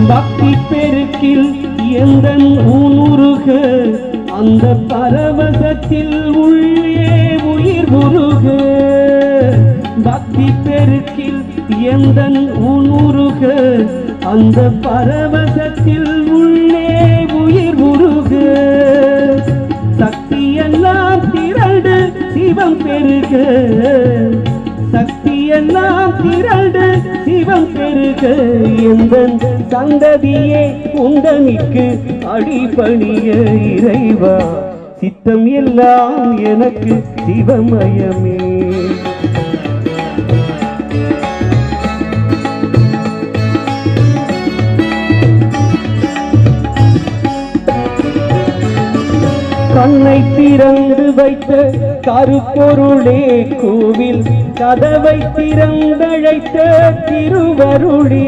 பக்தி பெருக்கில் எந்தன் ஊனுருக அந்த பரவசத்தில் உள்ளே உயிர் உருக. பக்தி பெருக்கில் எந்தன் ஊனுருக அந்த பரவசத்தில் உள்ளே உயிர் உருக. சக்தியெல்லாம் திரண்டு சிவம் பெருக, சக்தியெல்லாம் திரண்டு சிவம் பெருக. எந்தன் சந்ததியே உந்தனிக்கு அடிபணிய இறைவா, சித்தம் எல்லாம் எனக்கு சிவமயமே. கண்ணை திறந்து வைத்த கருப்பொருளே கோவில் கதவை திறந்தழைத்த திருவருளே.